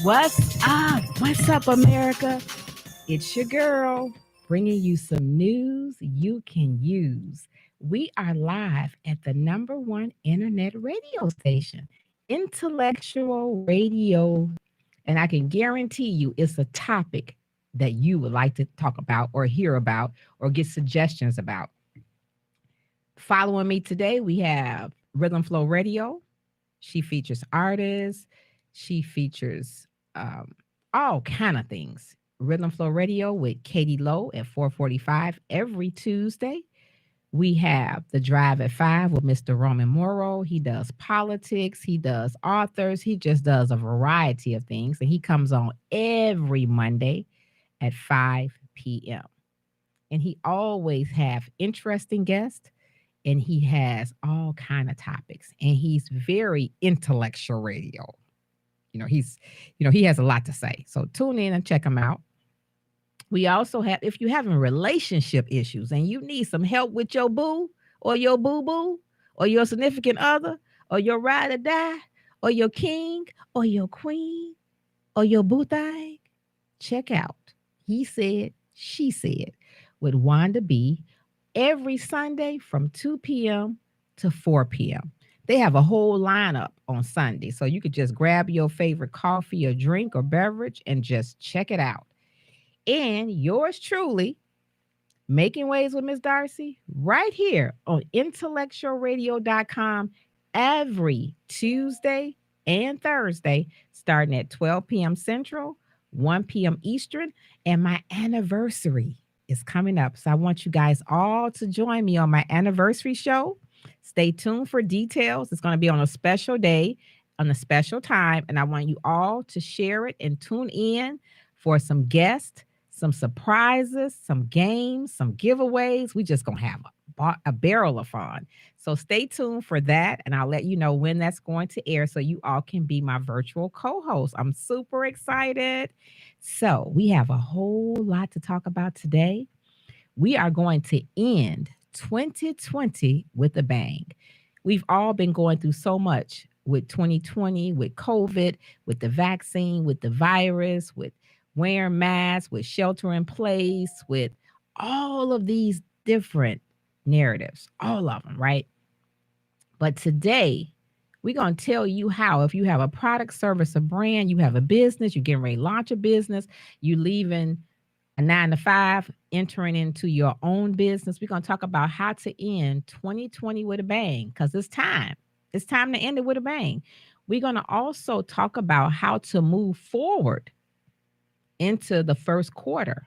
What's up? What's up, America? It's your girl bringing you some news you can use. We are live at the number one internet radio station, Intellectual Radio. And I can guarantee you it's a topic that you would like to talk about or hear about or get suggestions about. Following me today, we have Rhythm Flow Radio. She features artists. She features all kind of things. Rhythm Flow Radio with Katie Lowe at 4:45 every Tuesday. We have The Drive at 5 with Mr. Roman Morrow. He does politics. He does authors. He just does a variety of things. And he comes on every Monday at 5 p.m. And he always have interesting guests. And he has all kind of topics. And he's very intellectual radio. He has a lot to say. So tune in and check him out. We also have, if you're having relationship issues and you need some help with your boo or your boo-boo or your significant other or your ride or die or your king or your queen or your boo thing, check out He Said, She Said with Wanda B every Sunday from 2 p.m. to 4 p.m. They have a whole lineup on Sunday, so you could just grab your favorite coffee or drink or beverage and just check it out. And yours truly, Making Waves with Miss Darci, right here on IntellectualRadio.com every Tuesday and Thursday, starting at 12 p.m. Central, 1 p.m. Eastern, and my anniversary is coming up. So I want you guys all to join me on my anniversary show. Stay tuned for details. It's going to be on a special day, on a special time, and I want you all to share it and tune in for some guests, some surprises, some games, some giveaways. We just going to have a barrel of fun. So stay tuned for that, and I'll let you know when that's going to air so you all can be my virtual co-host. I'm super excited. So we have a whole lot to talk about today. We are going to end 2020 with a bang. We've all been going through so much with 2020, with COVID, with the vaccine, with the virus, with wearing masks, with shelter in place, with all of these different narratives, all of them, right? But today, we're going to tell you how, if you have a product, service, a brand, you have a business, you're getting ready to launch a business, you leaving a 9 to 5, entering into your own business. We're going to talk about how to end 2020 with a bang, because it's time. It's time to end it with a bang. We're going to also talk about how to move forward into the first quarter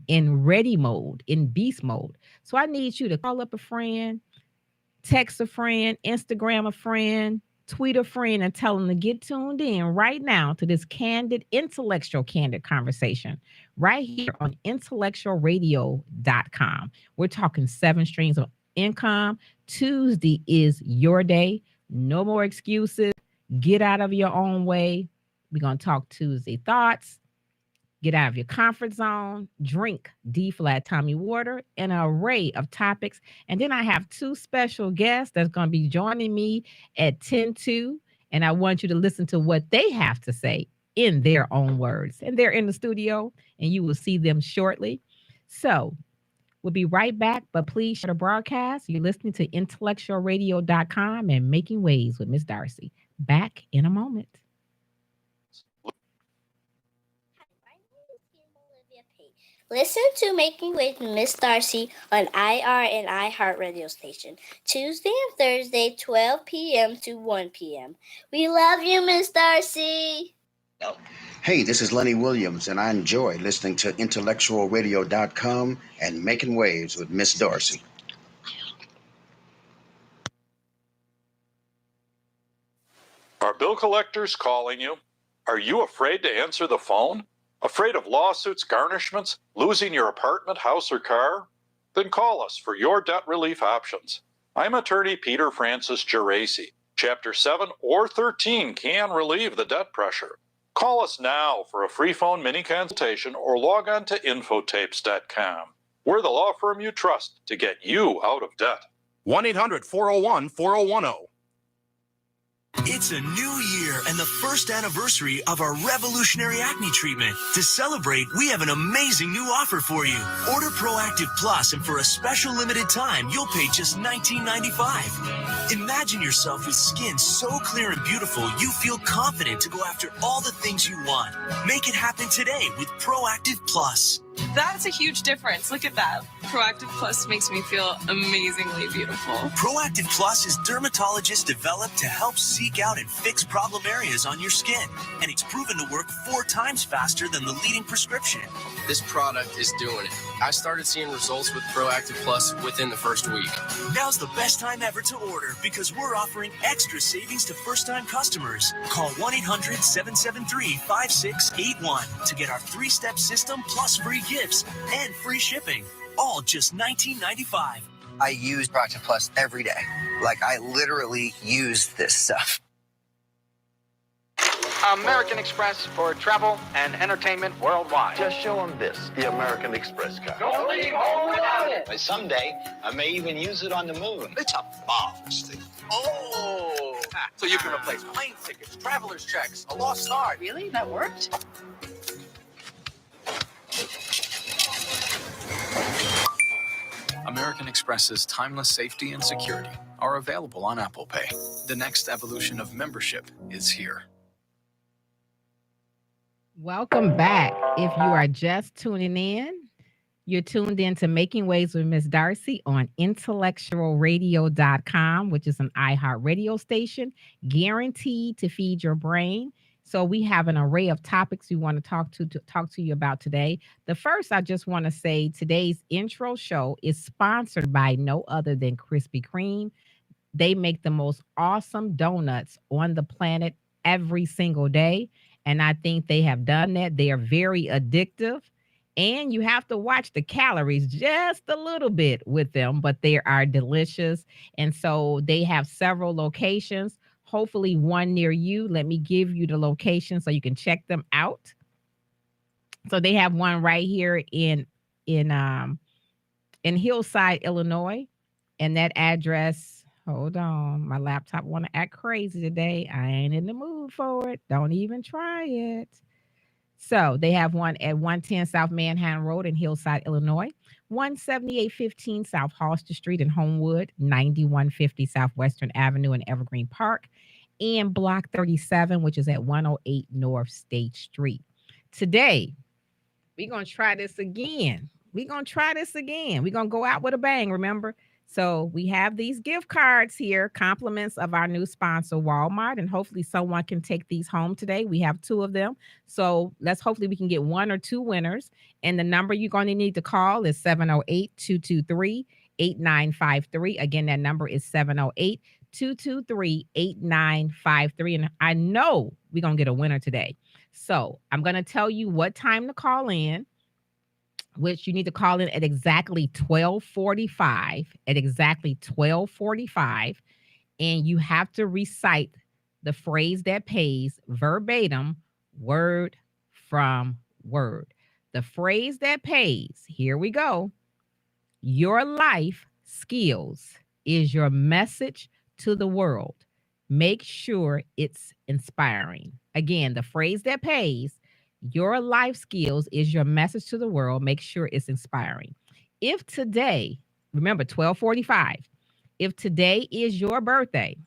in ready mode, in beast mode. So I need you to call up a friend, text a friend, Instagram a friend, tweet a friend, and tell them to get tuned in right now to this candid conversation right here on IntellectualRadio.com. We're talking 7 streams of income. Tuesday is your day. No more excuses. Get out of your own way. We're going to talk Tuesday thoughts. Get out of your comfort zone, drink D-flat Tommy water, an array of topics. And then I have 2 special guests that's going to be joining me at 10-2. And I want you to listen to what they have to say in their own words. And they're in the studio, and you will see them shortly. So we'll be right back, but please share the broadcast. You're listening to IntellectualRadio.com and Making Waves with Miss Darci. Back in a moment. Listen to Making Waves with Miss Darci on IR and iHeart radio station, Tuesday and Thursday, 12 p.m. to 1 p.m. We love you, Miss Darci. Hey, this is Lenny Williams, and I enjoy listening to IntellectualRadio.com and Making Waves with Miss Darci. Are bill collectors calling you? Are you afraid to answer the phone? Afraid of lawsuits, garnishments, losing your apartment, house, or car? Then call us for your debt relief options. I'm attorney Peter Francis Geraci. Chapter 7 or 13 can relieve the debt pressure. Call us now for a free phone mini consultation or log on to infotapes.com. We're the law firm you trust to get you out of debt. 1-800-401-4010. It's a new year and the first anniversary of our revolutionary acne treatment. To celebrate, we have an amazing new offer for you. Order Proactive Plus, and for a special limited time, you'll pay just $19.95. Imagine yourself with skin so clear and beautiful, you feel confident to go after all the things you want. Make it happen today with Proactive Plus. That's a huge difference. Look at that. Proactive Plus makes me feel amazingly beautiful. Proactive Plus is dermatologist developed to help seek out and fix problem areas on your skin. And it's proven to work 4 times faster than the leading prescription. This product is doing it. I started seeing results with Proactive Plus within the first week. Now's the best time ever to order because we're offering extra savings to first-time customers. Call 1-800-773-5681 to get our 3-step system plus free gifts and free shipping. All just $19.95. I use Proactive Plus every day. Like, I literally use this stuff. American Express for travel and entertainment worldwide. Just show them this, the American Express card. Don't leave home without it. Someday, I may even use it on the moon. It's a marvelous thing. Oh! So you can replace plane tickets, traveler's checks, a lost art. Really? That worked? American Express's timeless safety and security are available on Apple Pay. The next evolution of membership is here. Welcome back. If you are just tuning in, you're tuned in to Making Waves with Miss Darci on IntellectualRadio.com, which is an iHeart radio station guaranteed to feed your brain. So we have an array of topics we want to talk to you about today. The first, I just want to say today's intro show is sponsored by no other than Krispy Kreme. They make the most awesome donuts on the planet every single day. And I think they have done that. They are very addictive. And you have to watch the calories just a little bit with them, but they are delicious. And so they have several locations, hopefully one near you. Let me give you the location so you can check them out. So they have one right here in Hillside, Illinois. And that address, hold on, my laptop want to act crazy today. I ain't in the mood for it. Don't even try it. So they have one at 110 South Manhattan Road in Hillside, Illinois, 17815 South Halster Street in Homewood, 9150 Southwestern Avenue in Evergreen Park, and Block 37, which is at 108 North State Street. Today, we're going to try this again. We're going to go out with a bang, remember? So we have these gift cards here, compliments of our new sponsor, Walmart, and hopefully someone can take these home today. We have 2 of them. So hopefully we can get 1 or 2 winners. And the number you're going to need to call is 708-223-8953. Again, that number is 708-223-8953. And I know we're going to get a winner today. So I'm going to tell you what time to call in, which you need to call in at exactly 12:45, and you have to recite the phrase that pays verbatim, word from word. The phrase that pays, here we go. Your life skills is your message to the world. Make sure it's inspiring. Again, the phrase that pays, your life skills is your message to the world. Make sure it's inspiring. If today, remember 12:45, if today is your birthday,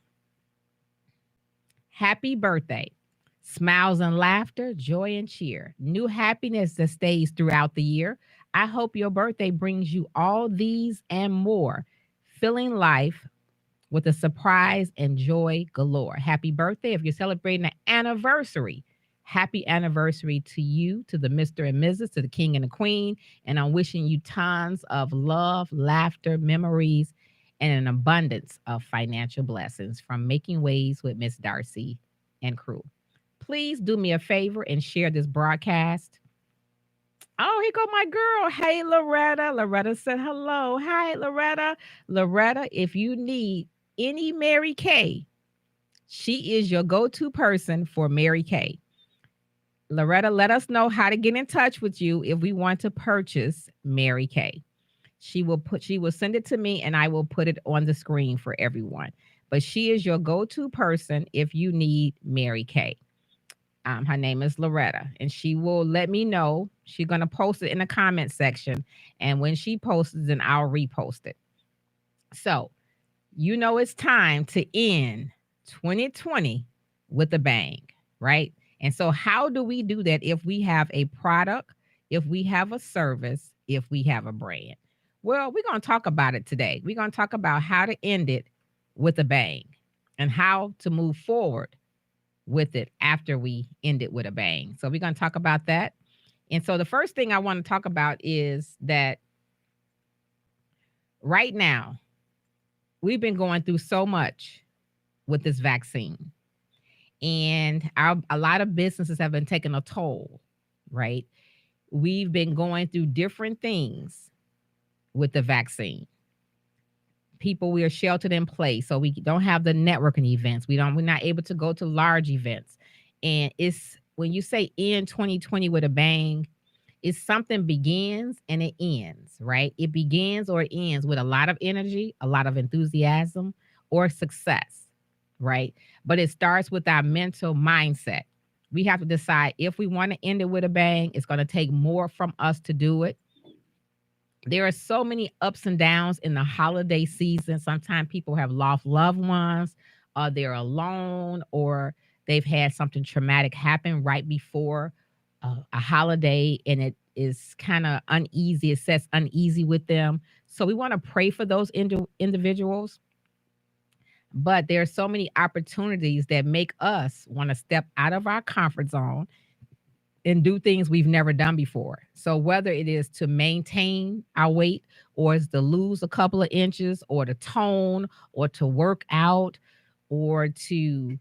happy birthday. Smiles and laughter, joy and cheer. New happiness that stays throughout the year. I hope your birthday brings you all these and more. Filling life with a surprise and joy galore. Happy birthday. If you're celebrating an anniversary, happy anniversary to you, to the Mr. and Mrs., to the King and the Queen. And I'm wishing you tons of love, laughter, memories, and an abundance of financial blessings from Making Waves with Miss Darci and crew. Please do me a favor and share this broadcast. Oh, here go my girl. Hey, Loretta. Loretta said hello. Hi, Loretta. Loretta, if you need any Mary Kay, she is your go-to person for Mary Kay. Loretta, let us know how to get in touch with you if we want to purchase Mary Kay. She will send it to me and I will put it on the screen for everyone. but she is your go-to person if you need Mary Kay. Her name is Loretta, and she will let me know. She's going to post it in the comment section. And when she posts it, then I'll repost it. So, it's time to end 2020 with a bang, right? And so, how do we do that if we have a product, if we have a service, if we have a brand? Well, we're going to talk about it today. We're going to talk about how to end it with a bang and how to move forward with it after we end it with a bang. So we're going to talk about that. And so the first thing I want to talk about is that right now, we've been going through so much with this vaccine. And a lot of businesses have been taking a toll, right? We've been going through different things with the vaccine. People, we are sheltered in place, so we don't have the networking events. We're not able to go to large events. And it's when you say end 2020 with a bang, it's something begins and it ends, right? It begins or it ends with a lot of energy, a lot of enthusiasm, or success, right? But it starts with our mental mindset. We have to decide if we want to end it with a bang. It's going to take more from us to do it. There are so many ups and downs in the holiday season. Sometimes people have lost loved ones, or they're alone, or they've had something traumatic happen right before a holiday, and it is kind of uneasy. It sets uneasy with them. So we want to pray for those individuals. But there are so many opportunities that make us want to step out of our comfort zone and do things we've never done before. So whether it is to maintain our weight, or is to lose a couple of inches, or to tone, or to work out, or to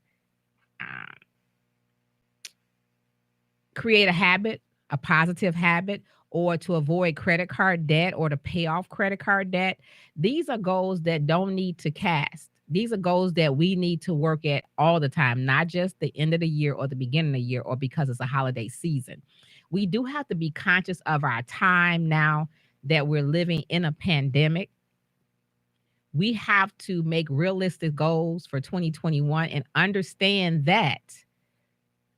create a habit, a positive habit, or to avoid credit card debt, or to pay off credit card debt. These are goals that don't need to cast. These are goals that we need to work at all the time, not just the end of the year or the beginning of the year or because it's a holiday season. We do have to be conscious of our time now that we're living in a pandemic. We have to make realistic goals for 2021 and understand that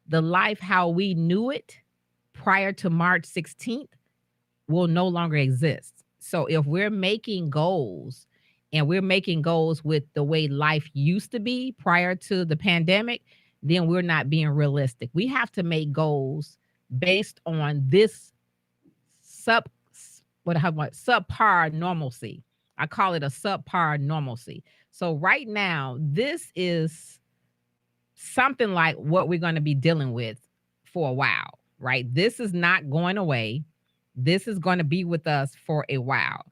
the life how we knew it prior to March 16th will no longer exist. So if we're making goals, and we're making goals with the way life used to be prior to the pandemic, then we're not being realistic. We have to make goals based on this subpar normalcy. I call it a subpar normalcy. So right now, this is something like what we're going to be dealing with for a while, right? This is not going away. This is going to be with us for a while.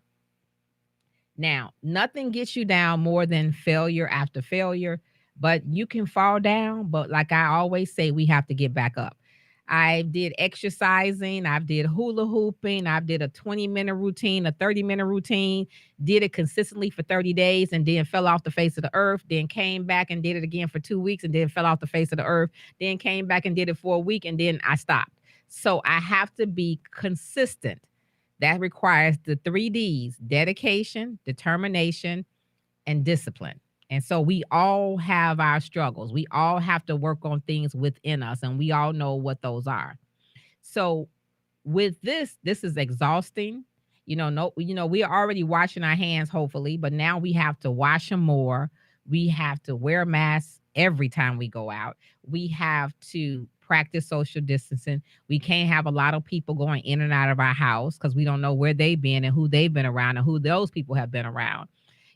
Now, nothing gets you down more than failure after failure, but you can fall down. But like I always say, we have to get back up. I did exercising. I did hula hooping. I did a 20-minute routine, a 30-minute routine, did it consistently for 30 days and then fell off the face of the earth, then came back and did it again for 2 weeks and then fell off the face of the earth, then came back and did it for a week and then I stopped. So I have to be consistent. That requires the 3 Ds: dedication, determination, and discipline. And so we all have our struggles. We all have to work on things within us, and we all know what those are. So with this is exhausting. We are already washing our hands, hopefully, but now we have to wash them more. We have to wear masks every time we go out. We have to practice social distancing. We can't have a lot of people going in and out of our house because we don't know where they've been and who they've been around and who those people have been around.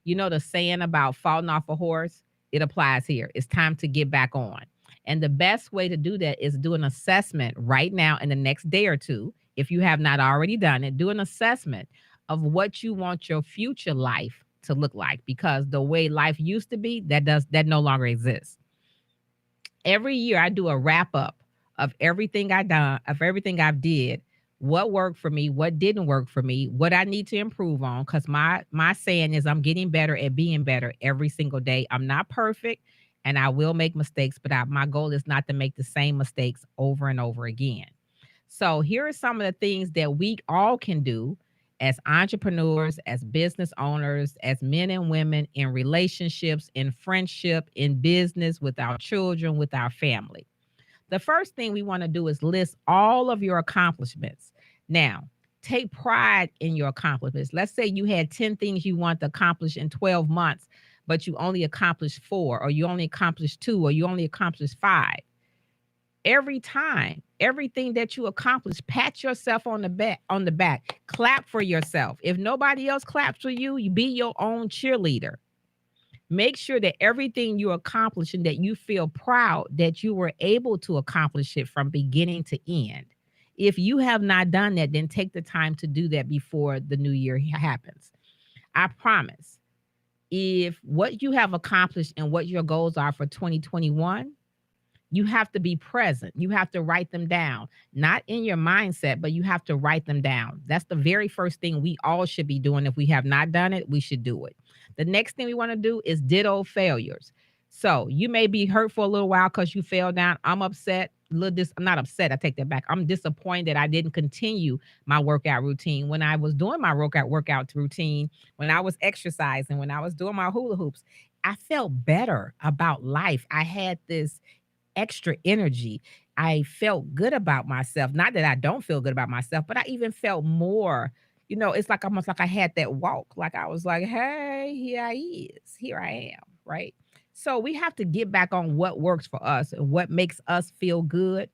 You know, the saying about falling off a horse, it applies here. It's time to get back on. And the best way to do that is do an assessment right now in the next day or two. If you have not already done it, do an assessment of what you want your future life to look like, because the way life used to be, that no longer exists. Every year I do a wrap up of everything I've done, of everything I've did, what worked for me, what didn't work for me, what I need to improve on. Because my saying is I'm getting better at being better every single day. I'm not perfect and I will make mistakes, but my goal is not to make the same mistakes over and over again. So here are some of the things that we all can do as entrepreneurs, as business owners, as men and women in relationships, in friendship, in business, with our children, with our family. The first thing we want to do is list all of your accomplishments. Now, take pride in your accomplishments. Let's say you had 10 things you want to accomplish in 12 months, but you only accomplished 4, or you only accomplished 2, or you only accomplished 5. Every time, everything that you accomplish, pat yourself on the back, clap for yourself. If nobody else claps for you, you be your own cheerleader. Make sure that everything you accomplish and that you feel proud that you were able to accomplish it from beginning to end. If you have not done that, then take the time to do that before the new year happens. I promise, if what you have accomplished and what your goals are for 2021, you have to be present. You have to write them down, not in your mindset, but you have to write them down. That's the very first thing we all should be doing. If we have not done it, we should do it. The next thing we want to do is ditto failures. So you may be hurt for a little while because you fell down. I'm upset. I'm not upset. I take that back. I'm disappointed that I didn't continue my workout routine. When I was doing my workout routine, when I was exercising, when I was doing my hula hoops, I felt better about life. I had this extra energy. I felt good about myself. Not that I don't feel good about myself, but I even felt more, it's like almost like I had that walk. Like I was like, hey, here I am, right? So we have to get back on what works for us and what makes us feel good.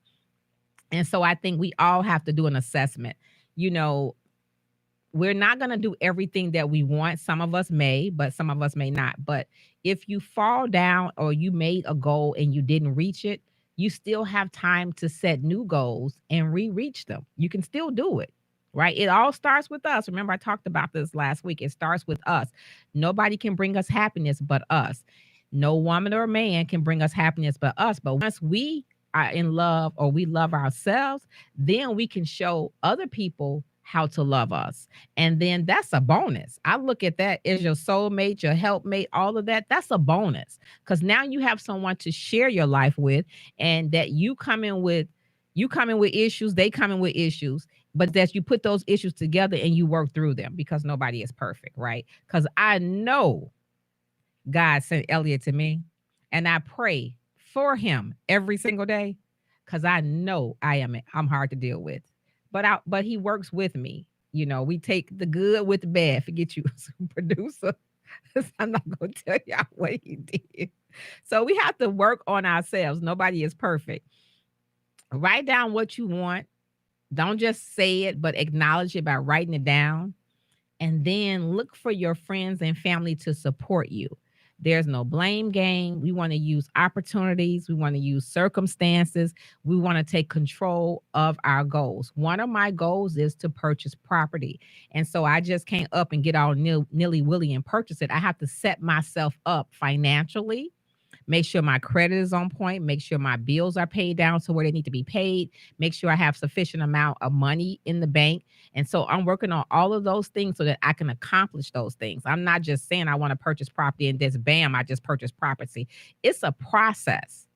And so I think we all have to do an assessment. We're not going to do everything that we want. Some of us may, but some of us may not. But if you fall down or you made a goal and you didn't reach it, you still have time to set new goals and re-reach them. You can still do it, right? It all starts with us. Remember, I talked about this last week. It starts with us. Nobody can bring us happiness but us. No woman or man can bring us happiness but us. But once we are in love or we love ourselves, then we can show other people how to love us. And then that's a bonus. I look at that as your soulmate, your helpmate, all of that. That's a bonus because now you have someone to share your life with, and that you come in with issues, they come in with issues, but that you put those issues together and you work through them because nobody is perfect, right? Because I know God sent Elliot to me, and I pray for him every single day because I know I'm hard to deal with. But he works with me. We take the good with the bad. Forget you, producer. I'm not going to tell y'all what he did. So we have to work on ourselves. Nobody is perfect. Write down what you want. Don't just say it, but acknowledge it by writing it down. And then look for your friends and family to support you. There's no blame game. We want to use opportunities. We want to use circumstances. We want to take control of our goals. One of my goals is to purchase property. And so I just can't up and get all nilly-willy and purchase it. I have to set myself up financially, make sure my credit is on point, make sure my bills are paid down to where they need to be paid, make sure I have sufficient amount of money in the bank. And so I'm working on all of those things so that I can accomplish those things. I'm not just saying I want to purchase property and just bam, I just purchased property. It's a process.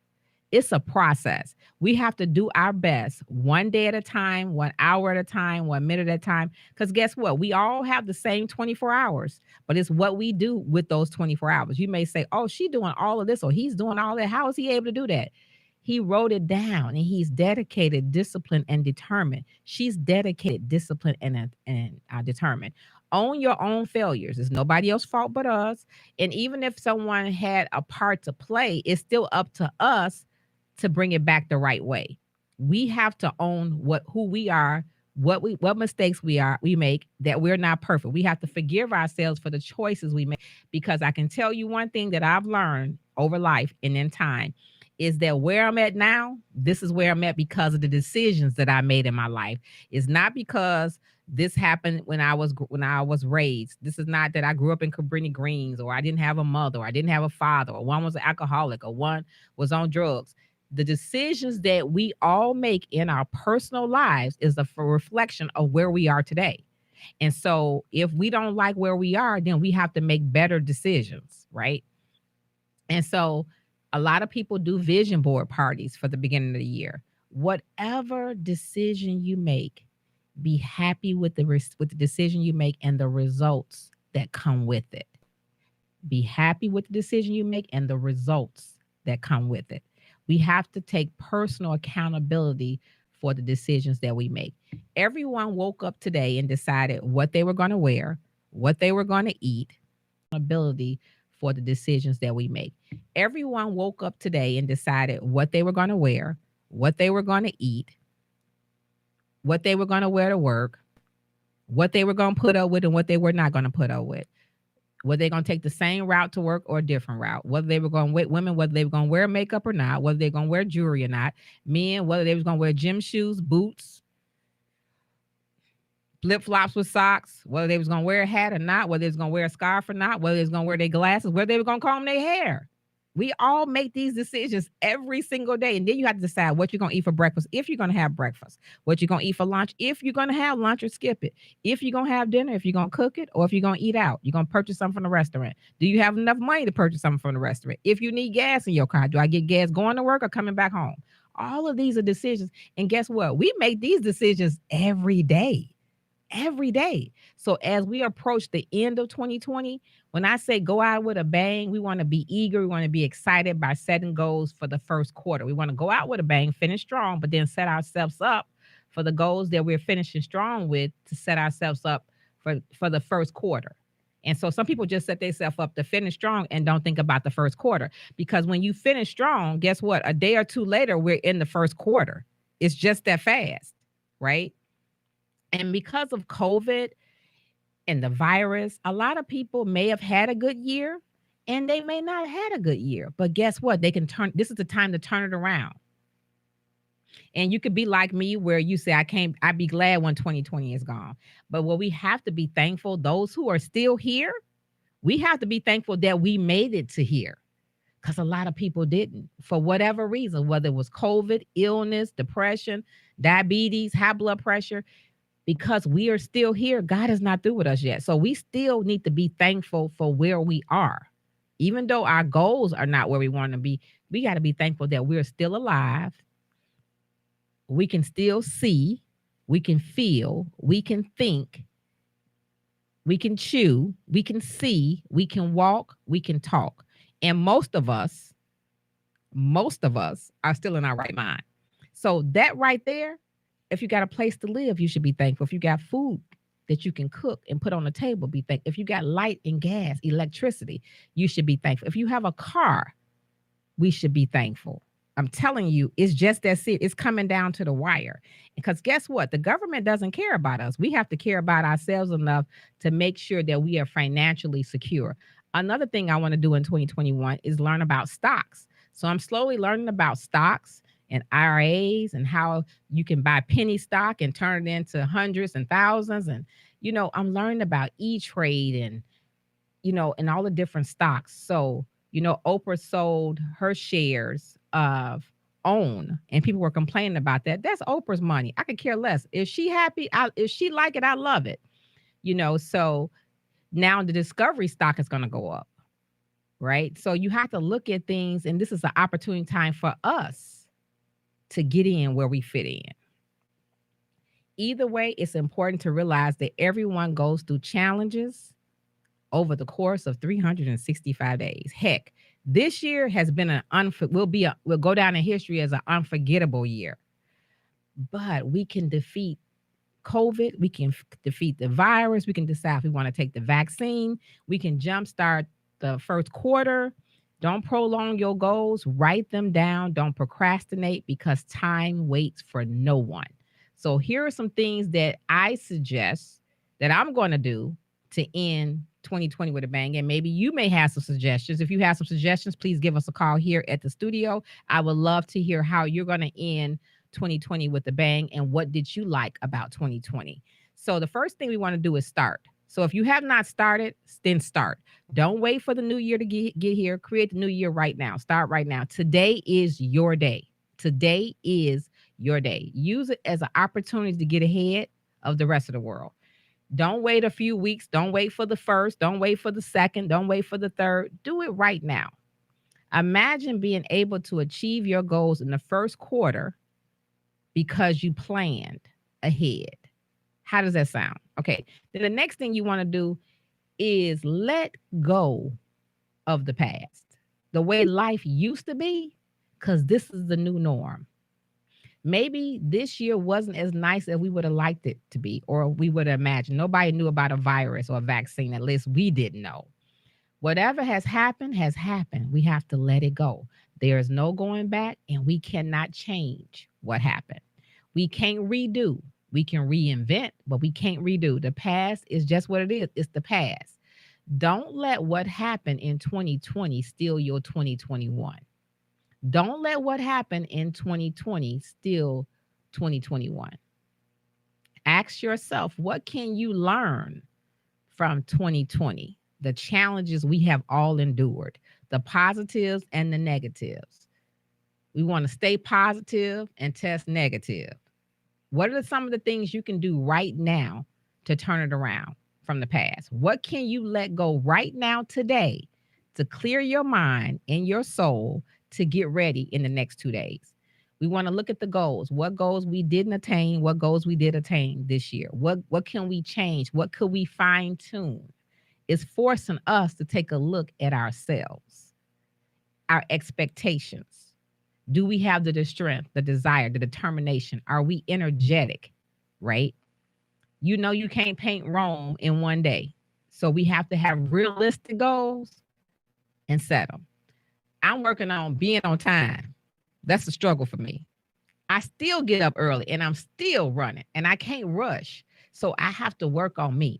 It's a process. We have to do our best 1 day at a time, 1 hour at a time, 1 minute at a time. Because guess what? We all have the same 24 hours, but it's what we do with those 24 hours. You may say, oh, she's doing all of this or he's doing all that. How is he able to do that? He wrote it down and he's dedicated, disciplined, and determined. She's dedicated, disciplined, and determined. Own your own failures. It's nobody else's fault but us. And even if someone had a part to play, it's still up to us to bring it back the right way. We have to own who we are, what mistakes we make, that we're not perfect. We have to forgive ourselves for the choices we make, because I can tell you one thing that I've learned over life and in time is that where I'm at now, this is where I'm at because of the decisions that I made in my life. It's not because this happened when I was raised. This is not that I grew up in Cabrini Greens, or I didn't have a mother, or I didn't have a father, or one was an alcoholic, or one was on drugs. The decisions that we all make in our personal lives is a reflection of where we are today. And so if we don't like where we are, then we have to make better decisions, right? And so a lot of people do vision board parties for the beginning of the year. Whatever decision you make Be happy with the decision you make and the results that come with it. Be happy with the decision you make and the results that come with it. We have to take personal accountability for the decisions that we make. Everyone woke up today and decided what they were going to wear, what they were going to eat. Accountability for the decisions that we make. Everyone woke up today and decided what they were going to wear, what they were going to eat, what they were going to wear to work, what they were going to put up with and what they were not going to put up with. Whether they're going to take the same route to work or a different route, whether they were going to women, whether they were going to wear makeup or not, whether they're going to wear jewelry or not, men, whether they was going to wear gym shoes, boots, flip-flops with socks, whether they was going to wear a hat or not, whether they was going to wear a scarf or not, whether they was going to wear their glasses, whether they were going to comb their hair. We all make these decisions every single day. And then you have to decide what you're going to eat for breakfast, if you're going to have breakfast, what you're going to eat for lunch, if you're going to have lunch or skip it, if you're going to have dinner, if you're going to cook it, or if you're going to eat out. You're going to purchase something from the restaurant. Do you have enough money to purchase something from the restaurant? If you need gas in your car, do I get gas going to work or coming back home? All of these are decisions. And guess what? We make these decisions every day. Every day. So as we approach the end of 2020, when I say go out with a bang, we want to be eager. We want to be excited by setting goals for the first quarter. We want to go out with a bang, finish strong, but then set ourselves up for the goals that we're finishing strong with to set ourselves up for the first quarter. And so some people just set themselves up to finish strong and don't think about the first quarter, because when you finish strong, guess what? A day or two later, we're in the first quarter. It's just that fast, right? And because of COVID and the virus, a lot of people may have had a good year and they may not have had a good year. But guess what? They can turn, this is the time to turn it around. And you could be like me where you say, I'd be glad when 2020 is gone. But what we have to be thankful, those who are still here, we have to be thankful that we made it to here. Because a lot of people didn't, for whatever reason, whether it was COVID, illness, depression, diabetes, high blood pressure. Because we are still here, God is not through with us yet. So we still need to be thankful for where we are. Even though our goals are not where we want to be, we got to be thankful that we're still alive. We can still see, we can feel, we can think, we can chew, we can see, we can walk, we can talk. And most of us are still in our right mind. So that right there, if you got a place to live, you should be thankful. If you got food that you can cook and put on the table, be thankful. If you got light and gas, electricity, you should be thankful. If you have a car, we should be thankful. I'm telling you, it's just that serious. It's coming down to the wire. Because guess what? The government doesn't care about us. We have to care about ourselves enough to make sure that we are financially secure. Another thing I want to do in 2021 is learn about stocks. So I'm slowly learning about stocks and IRAs and how you can buy penny stock and turn it into hundreds and thousands. And, I'm learning about E-Trade and, and all the different stocks. So, Oprah sold her shares of OWN and people were complaining about that. That's Oprah's money. I could care less. If she happy, if she like it, I love it. So now the Discovery stock is going to go up, right? So you have to look at things, and this is an opportunity time for us to get in where we fit in. Either way, it's important to realize that everyone goes through challenges over the course of 365 days. Heck, this year has been will go down in history as an unforgettable year. But we can defeat COVID. We can defeat the virus. We can decide if we want to take the vaccine. We can jumpstart the first quarter. Don't prolong your goals. Write them down. Don't procrastinate, because time waits for no one. So here are some things that I suggest that I'm going to do to end 2020 with a bang. And maybe you may have some suggestions. If you have some suggestions, please give us a call here at the studio. I would love to hear how you're going to end 2020 with a bang and what did you like about 2020. So the first thing we want to do is start. So if you have not started, then start. Don't wait for the new year to get here. Create the new year right now. Start right now. Today is your day. Today is your day. Use it as an opportunity to get ahead of the rest of the world. Don't wait a few weeks. Don't wait for the first. Don't wait for the second. Don't wait for the third. Do it right now. Imagine being able to achieve your goals in the first quarter because you planned ahead. How does that sound? Okay. Then the next thing you want to do is let go of the past, the way life used to be, because this is the new norm. Maybe this year wasn't as nice as we would have liked it to be, or we would have imagined. Nobody knew about a virus or a vaccine, at least we didn't know. Whatever has happened has happened. We have to let it go. There is no going back, and we cannot change what happened. We can't redo. We can reinvent, but we can't redo. The past is just what it is. It's the past. Don't let what happened in 2020 steal your 2021. Don't let what happened in 2020 steal 2021. Ask yourself, what can you learn from 2020? The challenges we have all endured, the positives and the negatives. We want to stay positive and test negative. What are some of the things you can do right now to turn it around from the past? What can you let go right now today to clear your mind and your soul to get ready in the next 2 days? We want to look at the goals. What goals we didn't attain, what goals we did attain this year? What can we change? What could we fine tune? It's forcing us to take a look at ourselves, our expectations. Do we have the strength, the desire, the determination? Are we energetic, right? You know you can't paint Rome in one day. So we have to have realistic goals and set them. I'm working on being on time. That's a struggle for me. I still get up early and I'm still running and I can't rush. So I have to work on me.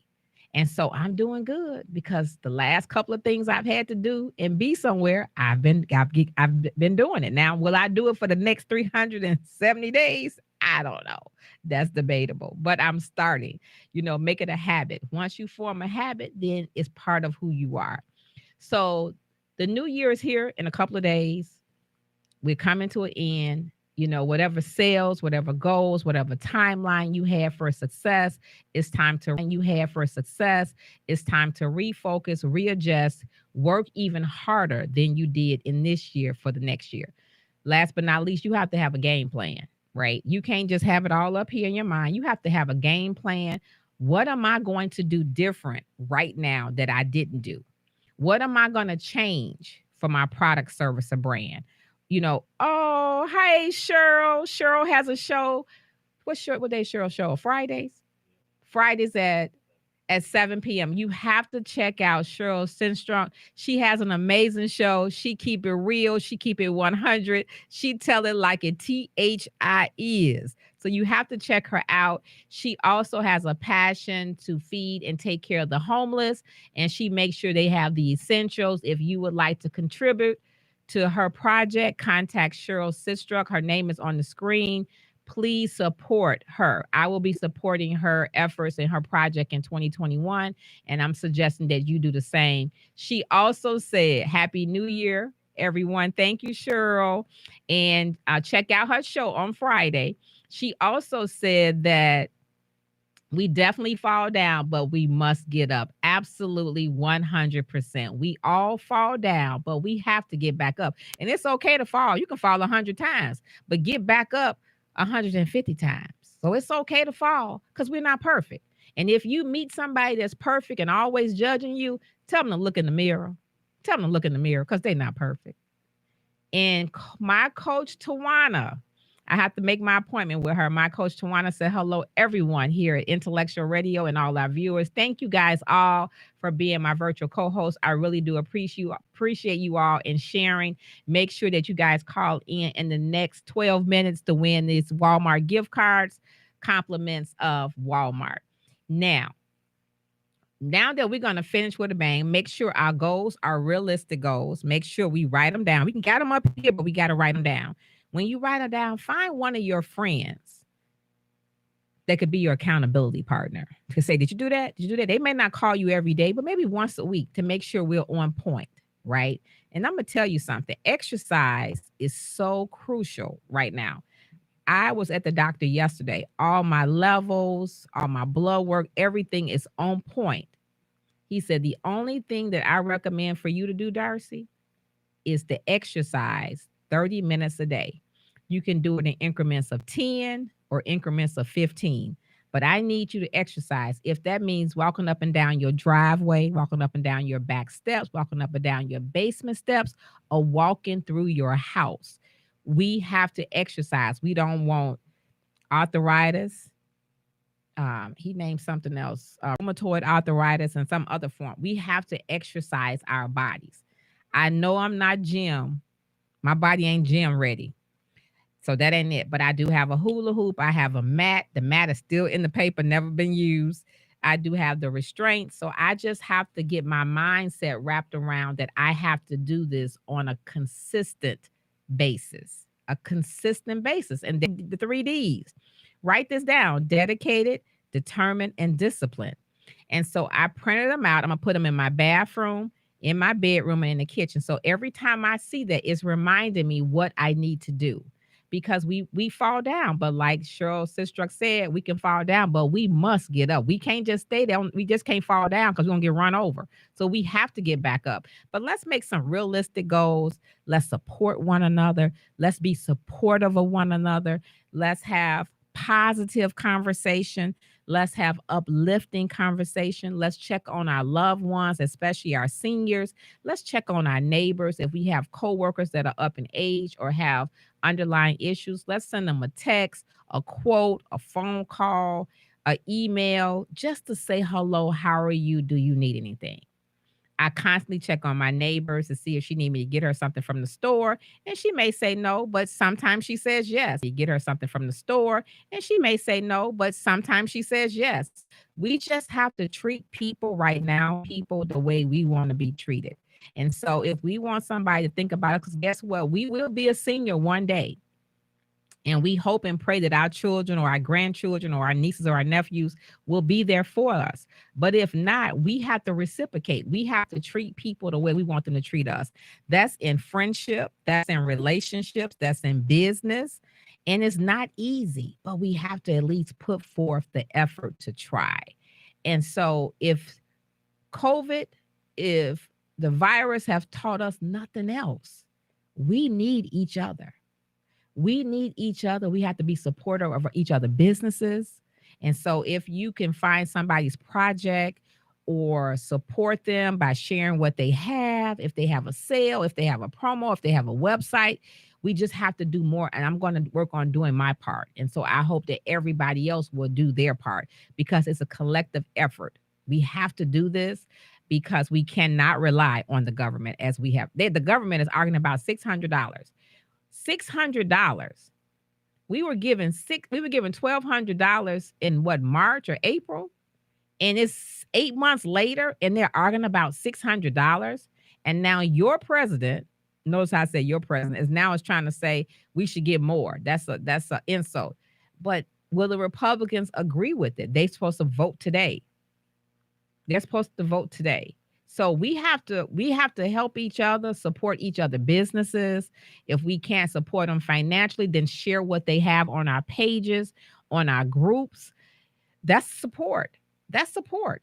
And so I'm doing good because the last couple of things I've had to do and be somewhere, I've been doing it. Now, will I do it for the next 370 days? I don't know. That's debatable, but I'm starting, make it a habit. Once you form a habit, then it's part of who you are. So the new year is here in a couple of days. We're coming to an end. Whatever sales, whatever goals, whatever timeline you have for success, it's time to refocus, readjust, work even harder than you did in this year for the next year. Last but not least, you have to have a game plan, right? You can't just have it all up here in your mind. You have to have a game plan. What am I going to do different right now that I didn't do? What am I going to change for my product, service, or brand? Oh, hey, Cheryl. Cheryl has a show. What day Cheryl show? Fridays? Fridays at 7 p.m. You have to check out Cheryl Sinstrong. She has an amazing show. She keep it real. She keep it 100. She tell it like it THI is. So you have to check her out. She also has a passion to feed and take care of the homeless, and she makes sure they have the essentials. If you would like to contribute to her project, contact Cheryl Sistruck. Her name is on the screen. Please support her. I will be supporting her efforts and her project in 2021, and I'm suggesting that you do the same. She also said, Happy New Year, everyone. Thank you, Cheryl. And check out her show on Friday. She also said that we definitely fall down, but we must get up. Absolutely 100%. We all fall down, but we have to get back up. And it's okay to fall. You can fall 100 times, but get back up 150 times. So it's okay to fall because we're not perfect. And if you meet somebody that's perfect and always judging you, tell them to look in the mirror. Tell them to look in the mirror because they're not perfect. And my coach, Tawana, I have to make my appointment with her. My coach, Tawana, said hello, everyone here at Intellectual Radio and all our viewers. Thank you guys all for being my virtual co-host. I really do appreciate you all and sharing. Make sure that you guys call in the next 12 minutes to win these Walmart gift cards, compliments of Walmart. Now that we're going to finish with a bang, make sure our goals are realistic goals. Make sure we write them down. We can get them up here, but we got to write them down. When you write it down, find one of your friends that could be your accountability partner. To say, did you do that? Did you do that? They may not call you every day, but maybe once a week to make sure we're on point, right? And I'm going to tell you something. Exercise is so crucial right now. I was at the doctor yesterday. All my levels, all my blood work, everything is on point. He said, the only thing that I recommend for you to do, Darci, is to exercise 30 minutes a day. You can do it in increments of 10 or increments of 15. But I need you to exercise. If that means walking up and down your driveway, walking up and down your back steps, walking up and down your basement steps, or walking through your house, we have to exercise. We don't want arthritis. He named something else, rheumatoid arthritis and some other form. We have to exercise our bodies. I know I'm not gym. My body ain't gym ready. So that ain't it. But I do have a hula hoop. I have a mat. The mat is still in the paper, never been used. I do have the restraints. So I just have to get my mindset wrapped around that I have to do this on a consistent basis. A consistent basis. And the 3 Ds. Write this down: dedicated, determined, and disciplined. And so I printed them out. I'm going to put them in my bathroom, in my bedroom, and in the kitchen. So every time I see that, it's reminding me what I need to do. Because we fall down. But like Cheryl Sistruck said, we can fall down, but we must get up. We can't just stay down. We just can't fall down because we're going to get run over. So we have to get back up. But let's make some realistic goals. Let's support one another. Let's be supportive of one another. Let's have positive conversation. Let's have uplifting conversation. Let's check on our loved ones, especially our seniors. Let's check on our neighbors. If we have coworkers that are up in age or have underlying issues, let's send them a text, a quote, a phone call, an email, just to say hello. How are you? Do you need anything? I constantly check on my neighbors to see if she need me to get her something from the store. And she may say no, but sometimes she says yes. You get her something from the store, and she may say no, but sometimes she says yes. We just have to treat people right now, people the way we want to be treated. And so if we want somebody to think about it, because guess what? We will be a senior one day. And we hope and pray that our children or our grandchildren or our nieces or our nephews will be there for us. But if not, we have to reciprocate. We have to treat people the way we want them to treat us. That's in friendship. That's in relationships. That's in business. And it's not easy, but we have to at least put forth the effort to try. And so if the virus have taught us nothing else, we need each other. We need each other. We have to be supportive of each other's businesses. And so if you can find somebody's project or support them by sharing what they have, if they have a sale, if they have a promo, if they have a website, we just have to do more. And I'm going to work on doing my part. And so I hope that everybody else will do their part, because it's a collective effort. We have to do this because we cannot rely on the government as we have. The government is arguing about $600. $600. We were given $1,200 in March or April, and it's 8 months later, and they're arguing about $600. And now your president, notice how I say your president, is trying to say we should get more. That's an insult. But will the Republicans agree with it? They're supposed to vote today. So we have to help each other, support each other businesses. If we can't support them financially, then share what they have on our pages, on our groups. That's support.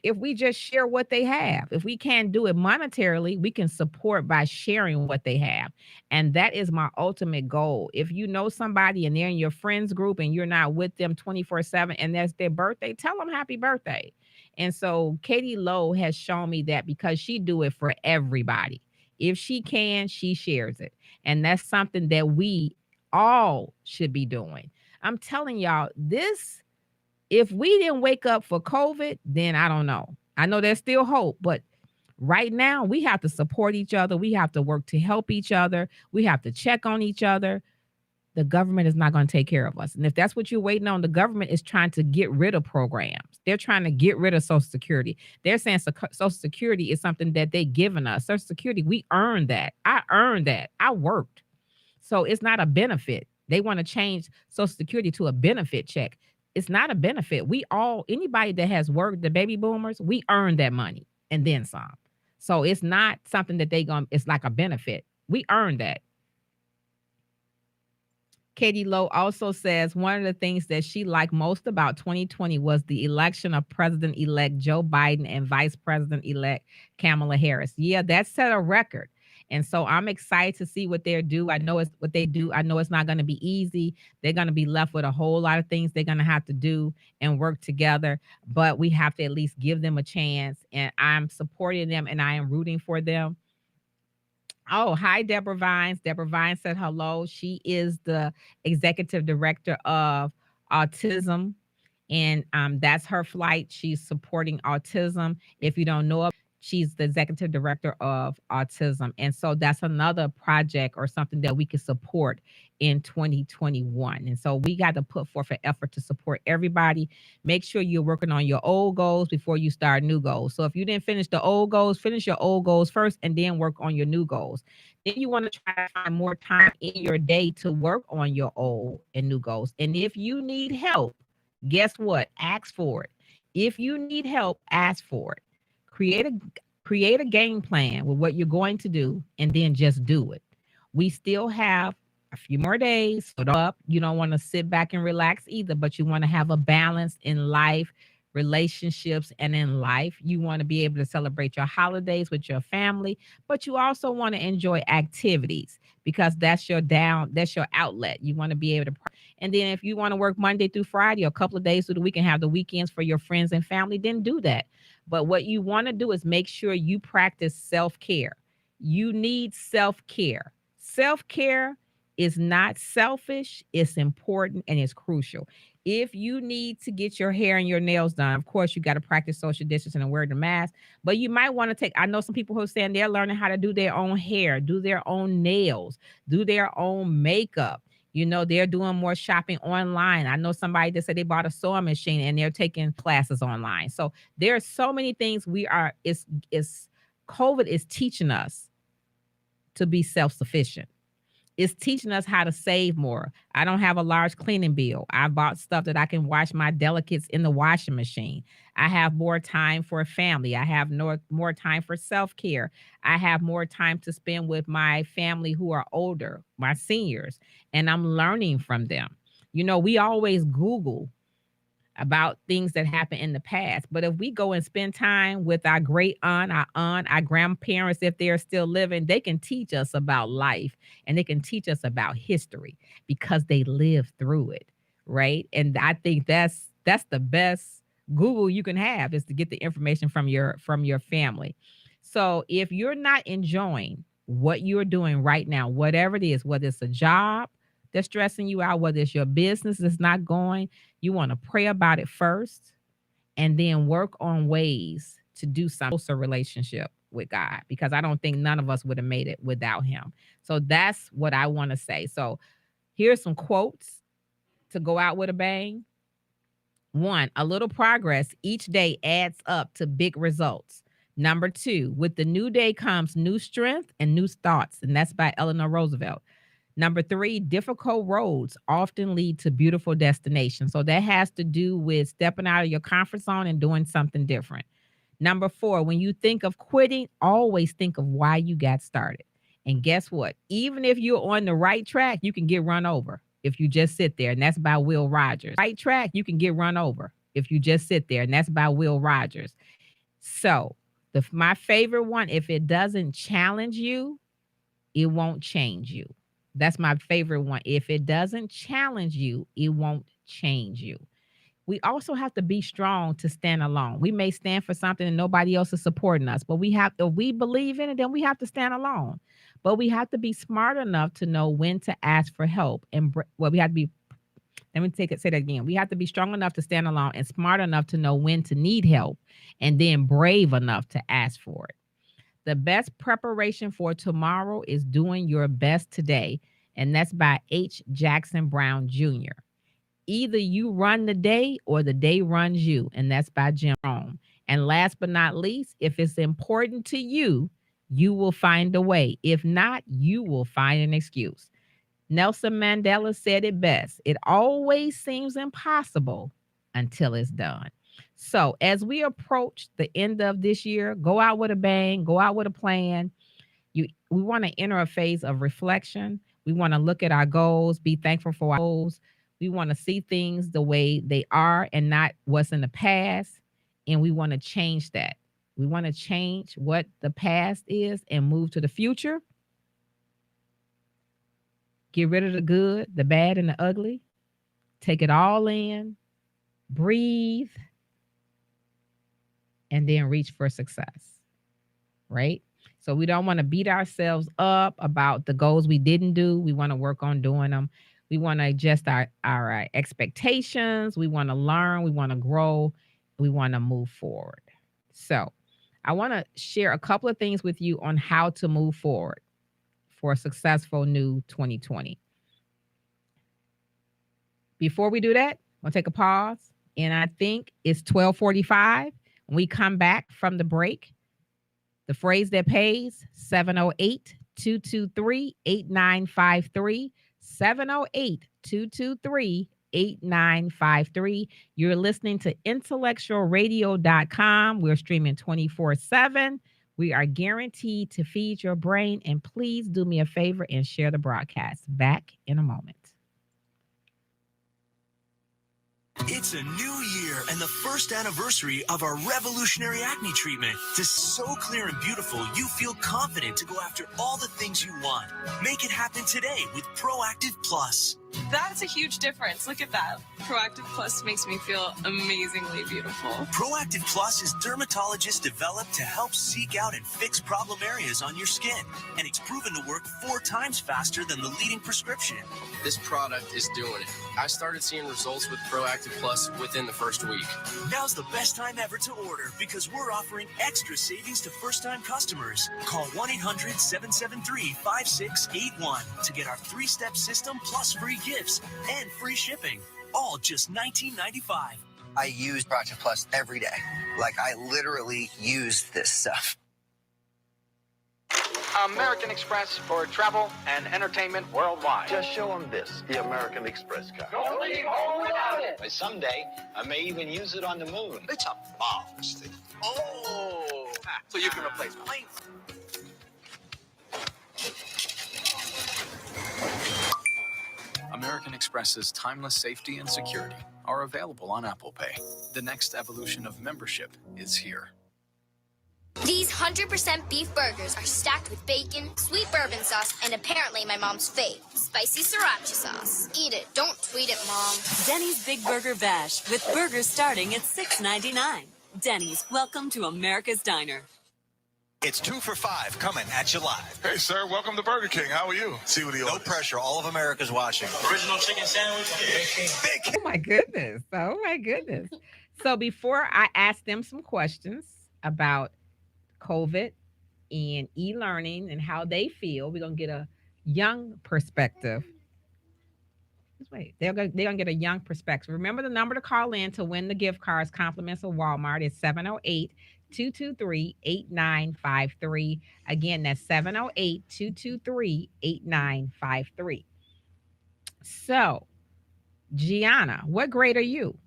If we just share what they have. If we can't do it monetarily, we can support by sharing what they have. And that is my ultimate goal. If you know somebody and they're in your friends group and you're not with them 24/7 and that's their birthday, tell them happy birthday. And so Katie Lowe has shown me that, because she do it for everybody. If she can, she shares it. And that's something that we all should be doing. I'm telling y'all, if we didn't wake up for COVID, then I don't know. I know there's still hope, but right now we have to support each other. We have to work to help each other. We have to check on each other. The government is not going to take care of us. And if that's what you're waiting on, the government is trying to get rid of programs. They're trying to get rid of Social Security. They're saying Social Security is something that they've given us. Social Security, we earned that. I earned that. I worked. So it's not a benefit. They want to change Social Security to a benefit check. It's not a benefit. Anybody that has worked, the baby boomers, we earned that money and then some. So it's not something that it's like a benefit. We earned that. Katie Lowe also says one of the things that she liked most about 2020 was the election of President-elect Joe Biden and Vice President-elect Kamala Harris. Yeah, that set a record. And so I'm excited to see what they do. I know it's what they do. I know it's not going to be easy. They're going to be left with a whole lot of things they're going to have to do and work together, but we have to at least give them a chance. And I'm supporting them and I am rooting for them. Oh, hi, Deborah Vines. Deborah Vines said hello. She is the executive director of autism, and that's her flight. She's supporting autism. If you don't know, she's the executive director of autism, and so that's another project or something that we can support in 2021. And so we got to put forth an effort to support everybody. Make sure you're working on your old goals before you start new goals. So if you didn't finish the old goals, finish your old goals first and then work on your new goals. Then you want to try to find more time in your day to work on your old and new goals. And if you need help, guess what? Ask for it. If you need help, ask for it. Create a game plan with what you're going to do and then just do it. We still have a few more days. So you don't want to sit back and relax either, but you want to have a balance in life, relationships, and in life. You want to be able to celebrate your holidays with your family, but you also want to enjoy activities because that's your outlet. You want to be able to. And then if you want to work Monday through Friday, a couple of days through the week and have the weekends for your friends and family, then do that. But what you want to do is make sure you practice self-care. You need self-care. Self-care is not selfish, it's important, and it's crucial. If you need to get your hair and your nails done, of course, you got to practice social distancing and wear the mask. But you might want to I know some people who are saying they're learning how to do their own hair, do their own nails, do their own makeup. They're doing more shopping online. I know somebody that said they bought a sewing machine and they're taking classes online. So there are so many things COVID is teaching us to be self-sufficient. It's teaching us how to save more. I don't have a large cleaning bill. I bought stuff that I can wash my delicates in the washing machine. I have more time for family. I have more time for self-care. I have more time to spend with my family who are older, my seniors, and I'm learning from them. We always Google about things that happened in the past. But if we go and spend time with our great aunt, our grandparents, if they're still living, they can teach us about life and they can teach us about history because they lived through it, right? And I think that's the best Google you can have is to get the information from your family. So if you're not enjoying what you're doing right now, whatever it is, whether it's a job that's stressing you out, whether it's your business that's not going, you want to pray about it first and then work on ways to do some closer relationship with God, because I don't think none of us would have made it without him. So that's what I want to say. So here's some quotes to go out with a bang. 1, a little progress each day adds up to big results. Number 2, with the new day comes new strength and new thoughts. And that's by Eleanor Roosevelt. Number 3, difficult roads often lead to beautiful destinations. So that has to do with stepping out of your comfort zone and doing something different. Number 4, when you think of quitting, always think of why you got started. And guess what? Even if you're on the right track, you can get run over if you just sit there. And that's by Will Rogers. Right track, you can get run over if you just sit there. And that's by Will Rogers. So my favorite one, if it doesn't challenge you, it won't change you. That's my favorite one. If it doesn't challenge you, it won't change you. We also have to be strong to stand alone. We may stand for something and nobody else is supporting us, but if we believe in it, then we have to stand alone. But we have to be smart enough to know when to ask for help. We have to be, say that again. We have to be strong enough to stand alone and smart enough to know when to need help and then brave enough to ask for it. The best preparation for tomorrow is doing your best today. And that's by H. Jackson Brown Jr. Either you run the day or the day runs you. And that's by Jim Rohn. And last but not least, if it's important to you, you will find a way. If not, you will find an excuse. Nelson Mandela said it best. It always seems impossible until it's done. So as we approach the end of this year, go out with a bang, go out with a plan. We want to enter a phase of reflection. We want to look at our goals, be thankful for our goals. We want to see things the way they are and not what's in the past. And we want to change that. We want to change what the past is and move to the future. Get rid of the good, the bad, and the ugly. Take it all in, breathe, and then reach for success, right? So we don't want to beat ourselves up about the goals we didn't do. We want to work on doing them. We want to adjust our expectations. We want to learn. We want to grow. We want to move forward. So I want to share a couple of things with you on how to move forward for a successful new 2020. Before we do that, we'll take a pause. And I think it's 12:45. When we come back from the break, the phrase that pays, 708-223-8953. 708-223-8953. You're listening to IntellectualRadio.com. We're streaming 24/7. We are guaranteed to feed your brain. And please do me a favor and share the broadcast. Back in a moment. It's a new year and the first anniversary of our revolutionary acne treatment. This is so clear and beautiful, you feel confident to go after all the things you want. Make it happen today with Proactive Plus. That's a huge difference. Look at that. Proactive Plus makes me feel amazingly beautiful. Proactive Plus is dermatologist developed to help seek out and fix problem areas on your skin. And it's proven to work 4 times faster than the leading prescription. This product is doing it. I started seeing results with Proactive Plus within the first week. Now's the best time ever to order because we're offering extra savings to first-time customers. Call 1-800-773-5681 to get our 3-step system plus free gifts and free shipping. All just $19.95. I use Proactive Plus every day. Like, I literally use this stuff. American Express for travel and entertainment worldwide. Just show them this, the American Express card. Don't leave home without it. Someday, I may even use it on the moon. It's a marvelous thing. Oh, so you can replace planes. American Express's timeless safety and security are available on Apple Pay. The next evolution of membership is here. These 100% beef burgers are stacked with bacon, sweet bourbon sauce, and apparently my mom's fave, spicy sriracha sauce. Eat it. Don't tweet it, Mom. Denny's Big Burger Bash with burgers starting at $6.99. Denny's, welcome to America's Diner. It's 2 for $5 coming at you live. Hey, sir, welcome to Burger King. How are you? See what he orders. No pressure. All of America's watching. Original chicken sandwich. Big. Oh, my goodness. Oh, my goodness. So before I ask them some questions about COVID and e-learning and how they feel, we're going to get a young perspective. Just wait. They're going to get a young perspective. Remember the number to call in to win the gift cards, compliments of Walmart is 708-223-8953. Again, that's 708-223-8953. So, Gianna, what grade are you?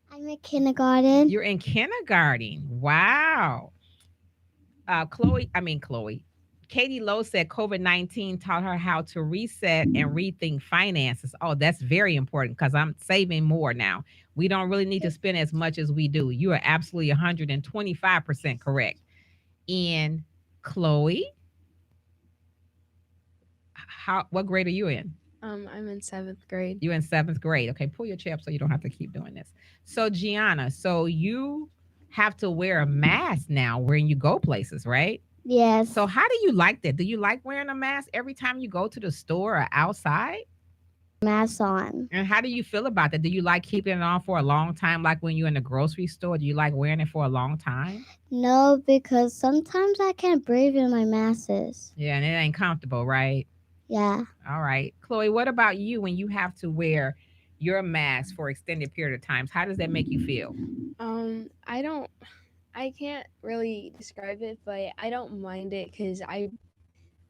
I'm in kindergarten. You're in kindergarten. Wow. Chloe. Katie Lowe said COVID-19 taught her how to reset and rethink finances. Oh, that's very important because I'm saving more now. We don't really need to spend as much as we do. You are absolutely 125% correct. And Chloe, what grade are you in? I'm in 7th grade. You're in 7th grade. Okay, pull your chair up so you don't have to keep doing this. So Gianna, so you have to wear a mask now when you go places, right? Yes. So how do you like that? Do you like wearing a mask every time you go to the store or outside? Mask on. And how do you feel about that? Do you like keeping it on for a long time, like when you're in the grocery store? Do you like wearing it for a long time? No, because sometimes I can't breathe in my masks. Yeah, and it ain't comfortable, right? Yeah. All right. Chloe, what about you when you have to wear your mask for extended period of times? How does that make you feel? I can't really describe it, but I don't mind it because I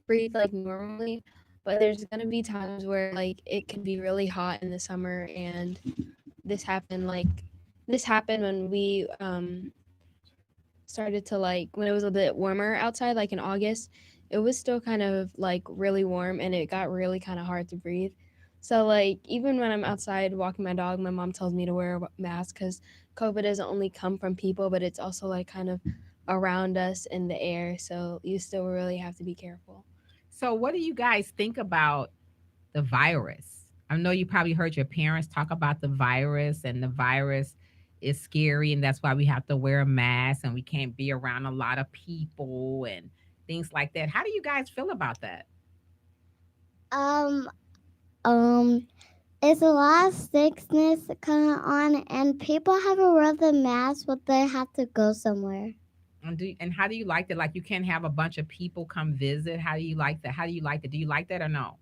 breathe like normally. But there's gonna be times where like it can be really hot in the summer, and this happened when we started to when it was a bit warmer outside, like in August. It was still kind of like really warm, and it got really kind of hard to breathe. So like even when I'm outside walking my dog, my mom tells me to wear a mask because COVID doesn't only come from people, but it's also like kind of around us in the air. So you still really have to be careful. So what do you guys think about the virus. I know you probably heard your parents talk about the virus, and the virus is scary, and that's why we have to wear a mask and we can't be around a lot of people and things like that. How do you guys feel about that? Um, um, it's a lot of sickness coming on, and people have to wear the mask, but they have to go somewhere. And how do you like that? Like you can't have a bunch of people come visit. How do you like that? How do you like that? Do you like that or no?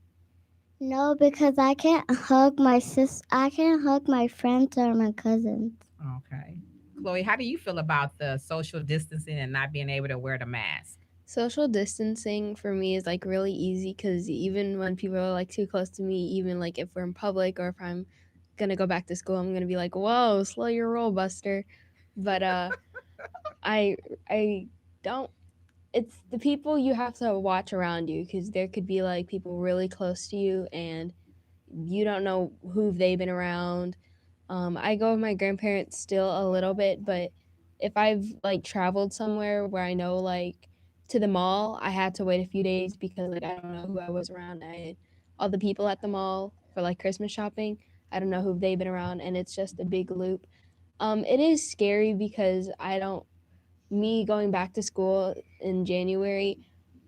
No, because I can't hug my sis. I can't hug my friends or my cousins. Okay. Chloe, how do you feel about the social distancing and not being able to wear the mask? Social distancing for me is like really easy because even when people are like too close to me, even like if we're in public or if I'm gonna go back to school, I'm gonna be like, "Whoa, slow your roll, Buster." But I I don't. It's the people you have to watch around you because there could be like people really close to you and you don't know who they've been around. I go with my grandparents still a little bit, but if I've like traveled somewhere where I know like to the mall, I had to wait a few days because like I don't know who I was around. All the people at the mall for like Christmas shopping, I don't know who they've been around, and it's just a big loop. It is scary because I don't. Me going back to school in January,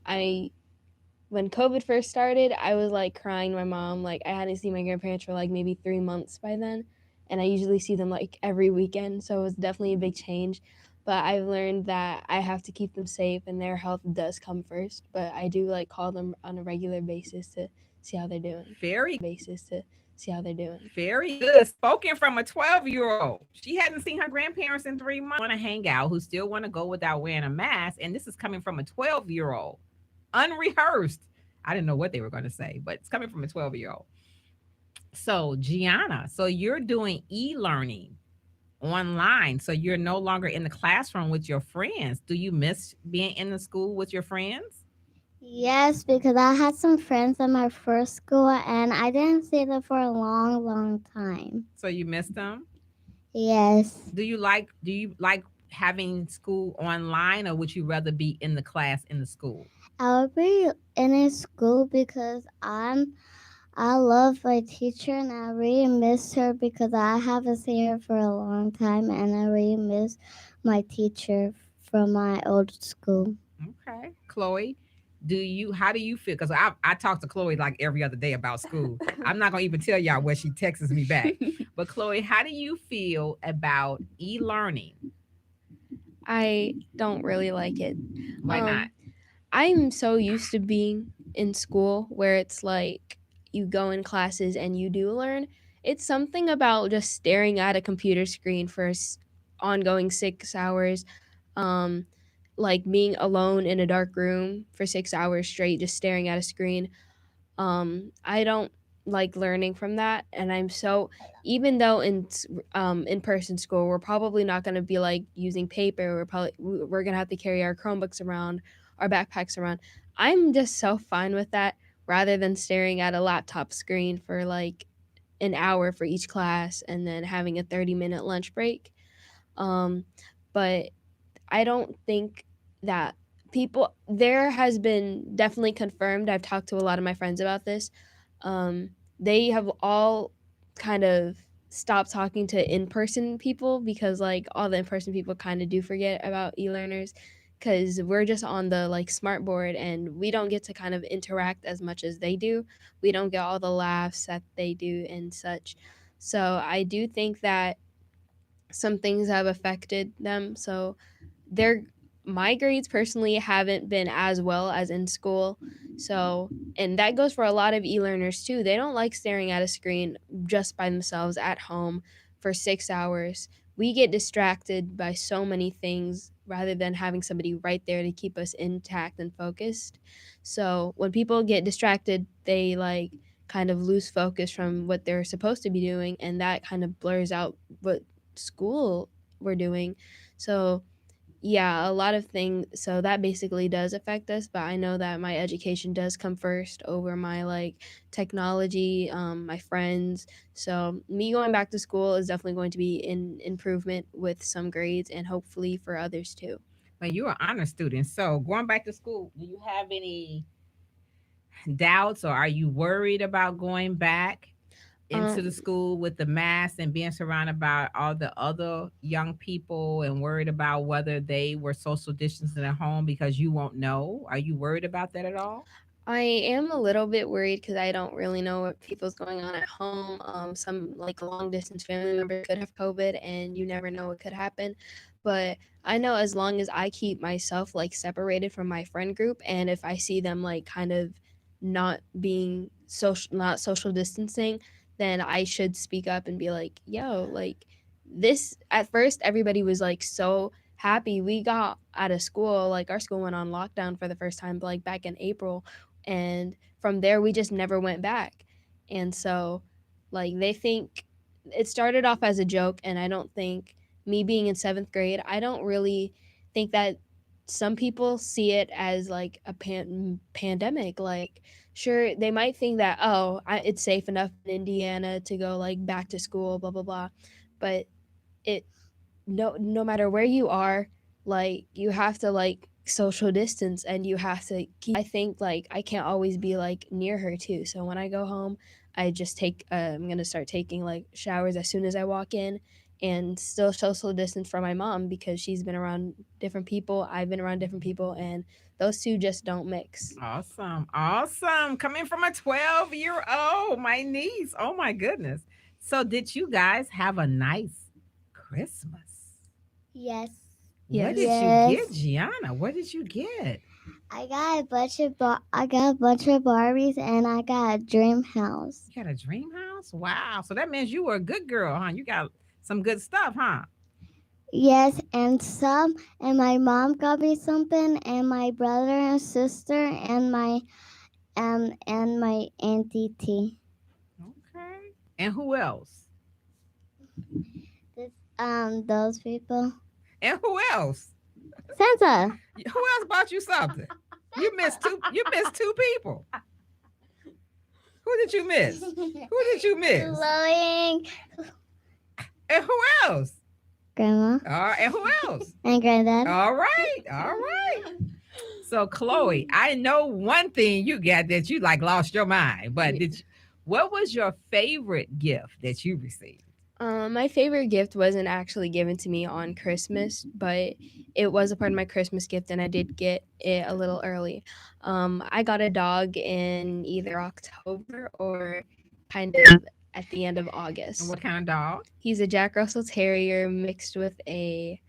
I when COVID first started, I was like crying to my mom. Like I hadn't seen my grandparents for like maybe 3 months by then. And I usually see them like every weekend. So it was definitely a big change. But I've learned that I have to keep them safe and their health does come first. But I do like call them on a regular basis to see how they're doing. Very good. Spoken from a 12-year-old. She hadn't seen her grandparents in 3 months. Want to hang out, who still want to go without wearing a mask. And this is coming from a 12-year-old. Unrehearsed. I didn't know what they were going to say, but it's coming from a 12-year-old. So, Gianna, so you're doing e-learning online. So you're no longer in the classroom with your friends. Do you miss being in the school with your friends? Yes, because I had some friends at my first school, and I didn't see them for a long, long time. So you miss them? Yes. Do you like having school online, or would you rather be in the class in the school? I would be in a school because I love my teacher, and I really miss her because I haven't seen her for a long time, and I really miss my teacher from my old school. Okay. Chloe, how do you feel? Because I talk to Chloe like every other day about school. I'm not gonna even tell y'all where she texts me back. But Chloe, how do you feel about e-learning? I don't really like it. Why not? I'm so used to being in school where it's like you go in classes and you do learn. It's something about just staring at a computer screen for ongoing 6 hours, like being alone in a dark room for 6 hours straight, just staring at a screen. I don't like learning from that, and I'm so even though in person school we're probably not going to be like using paper. We're going to have to carry our Chromebooks around, our backpacks around. I'm just so fine with that rather than staring at a laptop screen for like an hour for each class and then having a 30-minute lunch break. But I don't think that there has been definitely confirmed. I've talked to a lot of my friends about this. They have all kind of stopped talking to in-person people because like all the in-person people kind of do forget about e-learners because we're just on the like smart board and we don't get to kind of interact as much as they do. We don't get all the laughs that they do and such. So I do think that some things have affected them. So my grades personally haven't been as well as in school. So, and that goes for a lot of e-learners too. They don't like staring at a screen just by themselves at home for 6 hours. We get distracted by so many things rather than having somebody right there to keep us intact and focused. So, when people get distracted, they like kind of lose focus from what they're supposed to be doing, and that kind of blurs out what school we're doing. So, yeah, a lot of things. So that basically does affect us, but I know that my education does come first over my like technology, my friends. So me going back to school is definitely going to be an improvement with some grades and hopefully for others too. Well, you're an honor student. So going back to school, do you have doubts, or are you worried about going back into the Um, school with the mask and being surrounded by all the other young people and worried about whether they were social distancing at home because you won't know? Are you worried about that at all? I am a little bit worried because I don't really know what people's going on at home. Some like long distance family members could have COVID, and you never know what could happen. But I know as long as I keep myself like separated from my friend group, and if I see them like kind of not social distancing, then I should speak up and be like, yo, like this. At first everybody was like so happy we got out of school. Like our school went on lockdown for the first time like back in April, and from there we just never went back. And so like they think it started off as a joke, and I don't think, me being in 7th grade, I don't really think that some people see it as like a pandemic. Like sure they might think that, oh, it's safe enough in Indiana to go like back to school, blah blah blah, but it no matter where you are, like you have to like social distance, and you have to keep, I think like I can't always be like near her too. So when I go home, I just take I'm gonna start taking like showers as soon as I walk in, and still social distance from my mom because she's been around different people, I've been around different people, and those two just don't mix. Awesome. Awesome. Coming from a 12-year-old, my niece. Oh my goodness. So did you guys have a nice Christmas? Yes. What did Yes. you get, Gianna? What did you get? I got a bunch of Barbies, and I got a dream house. You got a dream house? Wow. So that means you were a good girl, huh? You got some good stuff, huh? Yes, and my mom got me something, and my brother and sister, and my auntie T. Okay. And who else? Those people. And who else? Santa. Who else bought you something? You missed two people. Who did you miss? Who did you miss? Chloe. And who else? Grandma. And who else? And Granddad. All right. So Chloe, I know one thing you got that you like lost your mind, but what was your favorite gift that you received? My favorite gift wasn't actually given to me on Christmas, but it was a part of my Christmas gift, and I did get it a little early. I got a dog in either October or kind of at the end of August. And what kind of dog? He's a Jack Russell Terrier mixed with a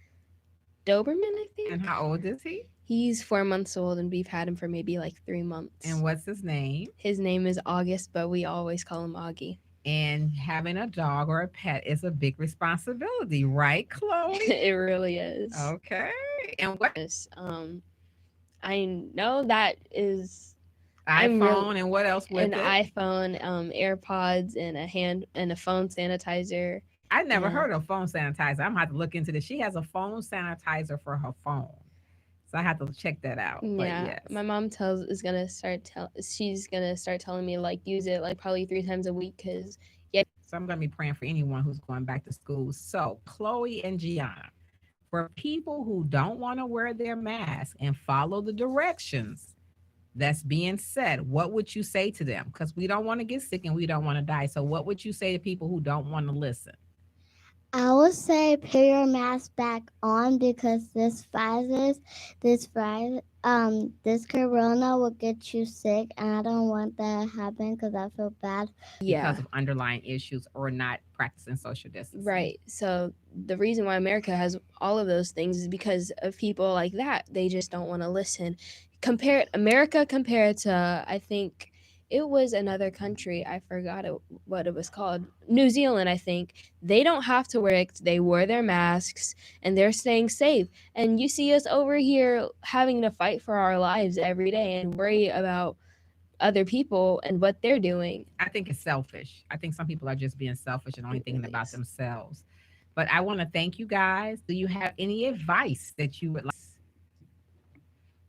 Doberman, I think. And how old is he? He's 4 months old, and we've had him for maybe like 3 months. And what's his name? His name is August, but we always call him Augie. And having a dog or a pet is a big responsibility, right, Chloe? It really is. Okay. And what? I know that is iPhone, and what else with an it? iPhone, AirPods, and a phone sanitizer. I never heard of phone sanitizer. I'm gonna have to look into this. She has a phone sanitizer for her phone, so I have to check that out. Yeah, but yes. My mom she's gonna start telling me like use it like probably 3 times a week because So I'm gonna be praying for anyone who's going back to school. So Chloe and Gianna, for people who don't want to wear their mask and follow the directions that's being said, what would you say to them? Because we don't want to get sick and we don't want to die. So what would you say to people who don't want to listen? I would say put your mask back on because this corona will get you sick, and I don't want that to happen because I feel bad. Because of underlying issues or not practicing social distancing. Right. So the reason why America has all of those things is because of people like that. They just don't want to listen. America compared to, I think it was another country. I forgot what it was called. New Zealand, I think. They don't have to wear it. They wear their masks and they're staying safe. And you see us over here having to fight for our lives every day and worry about other people and what they're doing. I think it's selfish. I think some people are just being selfish and only thinking about themselves. But I want to thank you guys. Do you have any advice that you would like?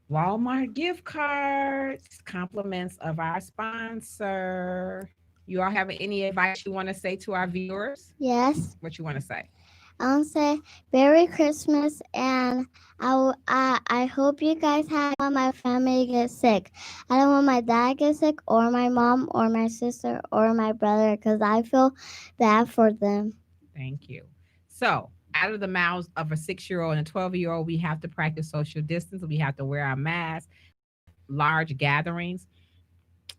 Walmart gift cards, compliments of our sponsor. You all have any advice you want to say to our viewers? Yes. What you want to say? I'll say Merry Christmas, and I hope you guys have. I don't want my family to get sick. I don't want my dad to get sick, or my mom, or my sister, or my brother, because I feel bad for them. Thank you. So, out of the mouths of a 6-year-old and a 12-year-old, we have to practice social distance. We have to wear our masks, large gatherings.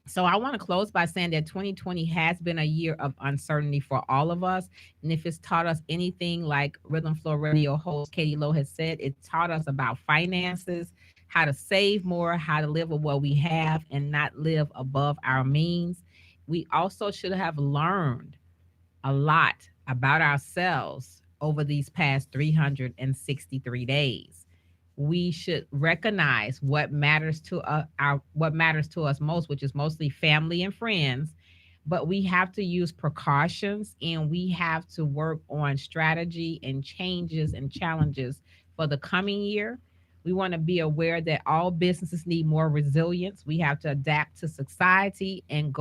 So I want to close by saying that 2020 has been a year of uncertainty for all of us. And if it's taught us anything, like Rhythm Flow Radio host Katie Lowe has said, it taught us about finances, how to save more, how to live with what we have and not live above our means. We also should have learned a lot about ourselves over these past 363 days. We should recognize what matters to what matters to us most, which is mostly family and friends. But we have to use precautions, and we have to work on strategy and changes and challenges for the coming year. We want to be aware that all businesses need more resilience. We have to adapt to society and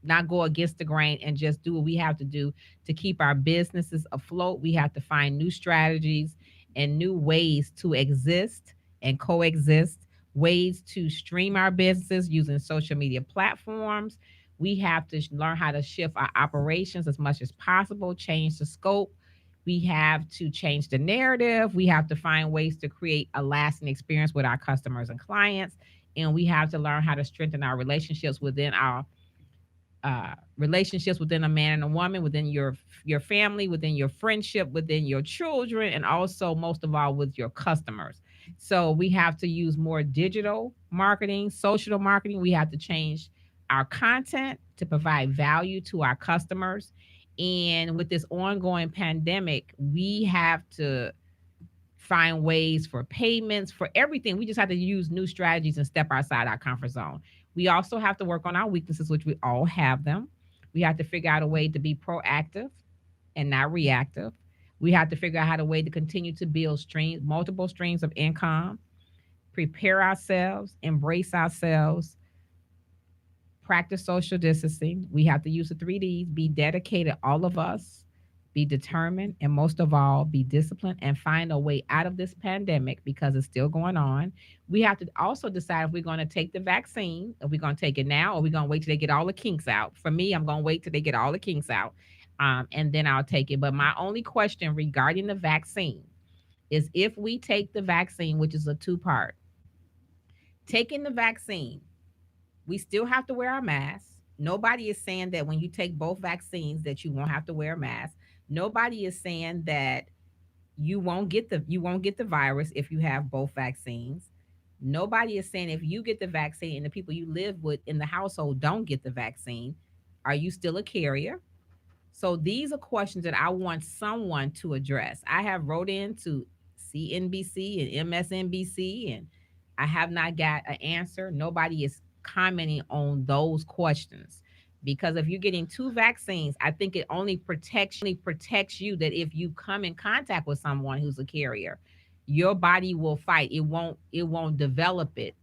not go against the grain and just do what we have to do to keep our businesses afloat. We have to find new strategies and new ways to exist and coexist, ways to stream our businesses using social media platforms. We have to learn how to shift our operations as much as possible, change the scope. We have to change the narrative. We have to find ways to create a lasting experience with our customers and clients. And we have to learn how to strengthen our relationships within our relationships within a man and a woman, within your family, within your friendship, within your children, and also most of all with your customers. So we have to use more digital marketing, social marketing. We have to change our content to provide value to our customers. And with this ongoing pandemic, we have to find ways for payments, for everything. We just have to use new strategies and step outside our comfort zone. We also have to work on our weaknesses, which we all have them. We have to figure out a way to be proactive and not reactive. We have to figure out how to way to continue to build multiple streams of income, prepare ourselves, embrace ourselves, practice social distancing. We have to use the 3Ds, be dedicated, all of us, be determined, and most of all, be disciplined and find a way out of this pandemic because it's still going on. We have to also decide if we're going to take the vaccine, if we're going to take it now, or we're going to wait till they get all the kinks out. For me, I'm going to wait till they get all the kinks out, and then I'll take it. But my only question regarding the vaccine is if we take the vaccine, which is a two-part, taking the vaccine, we still have to wear our masks. Nobody is saying that when you take both vaccines that you won't have to wear a mask. Nobody is saying that you won't get the virus if you have both vaccines. Nobody is saying if you get the vaccine and the people you live with in the household don't get the vaccine, are you still a carrier? So these are questions that I want someone to address. I have wrote into CNBC and MSNBC, and I have not got an answer. Nobody is commenting on those questions. Because if you're getting two vaccines, I think it only protects you, that if you come in contact with someone who's a carrier, your body will fight. It won't develop it.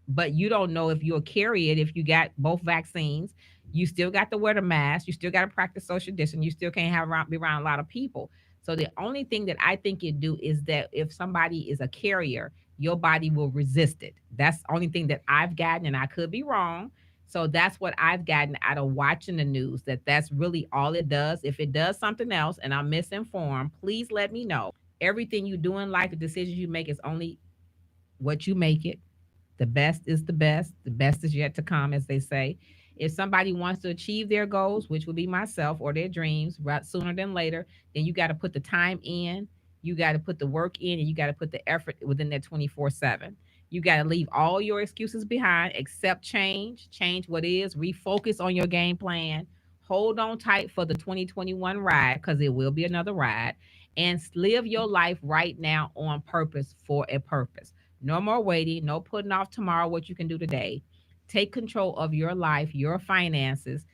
But you don't know if you'll carry it if you got both vaccines. You still got to wear the mask. You still got to practice social distancing. You still can't be around a lot of people. So the only thing that I think it do is that if somebody is a carrier, your body will resist it. That's the only thing that I've gotten, and I could be wrong. So that's what I've gotten out of watching the news, that's really all it does. If it does something else and I'm misinformed, please let me know. Everything you do in life, the decisions you make is only what you make it. The best is the best. The best is yet to come, as they say. If somebody wants to achieve their goals, which would be myself, or their dreams, right, sooner than later, then you got to put the time in, you got to put the work in, and you got to put the effort within that 24/7. You got to leave all your excuses behind, accept change what is, refocus on your game plan, hold on tight for the 2021 ride, because it will be another ride, and live your life right now on purpose, for a purpose. No more waiting, no putting off tomorrow what you can do today. Take control of your life, your finances,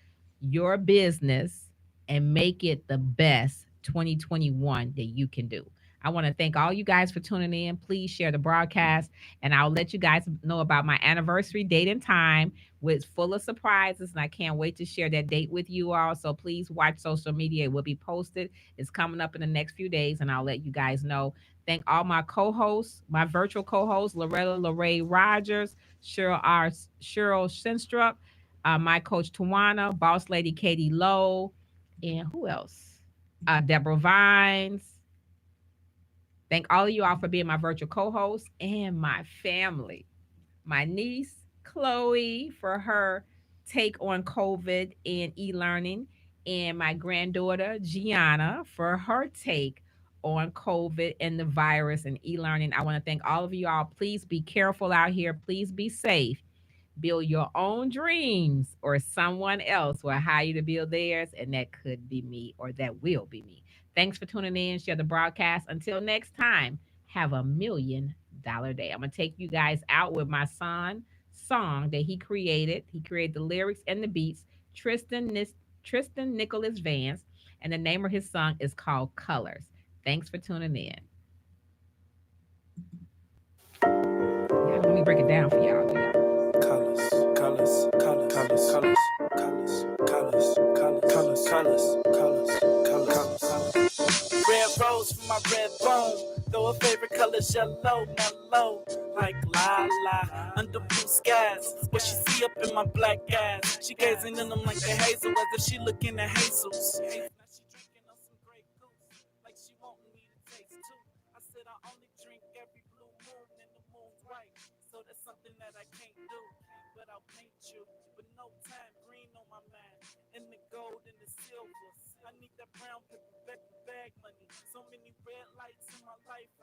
your business, and make it the best 2021 that you can do. I want to thank all you guys for tuning in. Please share the broadcast, and I'll let you guys know about my anniversary date and time, with full of surprises. And I can't wait to share that date with you all. So please watch social media. It will be posted. It's coming up in the next few days, and I'll let you guys know. Thank all my co-hosts, my virtual co-hosts, Loretta Lorraine Rogers, Cheryl Shinstrup, my coach Tawana, boss lady Katie Lowe, and who else? Deborah Vines. Thank all of you all for being my virtual co-host, and my family. My niece, Chloe, for her take on COVID and e-learning, and my granddaughter, Gianna, for her take on COVID and the virus and e-learning. I want to thank all of you all. Please be careful out here. Please be safe. Build your own dreams, or someone else will hire you to build theirs, and that could be me, or that will be me. Thanks for tuning in. Share the broadcast. Until next time, have $1,000,000 day. I'm gonna take you guys out with my son song that he created. He created the lyrics and the beats. Tristan Nicholas Vance, and the name of his song is called Colors. Thanks for tuning in. Yeah, let me break it down for y'all. Colors, colors, colors, colors, colors, colors, colors, colors, colors, colors, colors, colors. Red rose from my red bone, though her favorite color's yellow, mellow, like la under blue skies. What she see up in my black eyes, she gazing in them like the hazel, as if she looking at Jesus. Now she drinking on some Grey Goose, like she want me to taste too. I said I only drink every blue moon, and the moon's white, so that's something that I can't do. But I'll paint you, but no time, green on my mind, and the gold and the silver. I need that brown paper bag money. So many red lights in my life.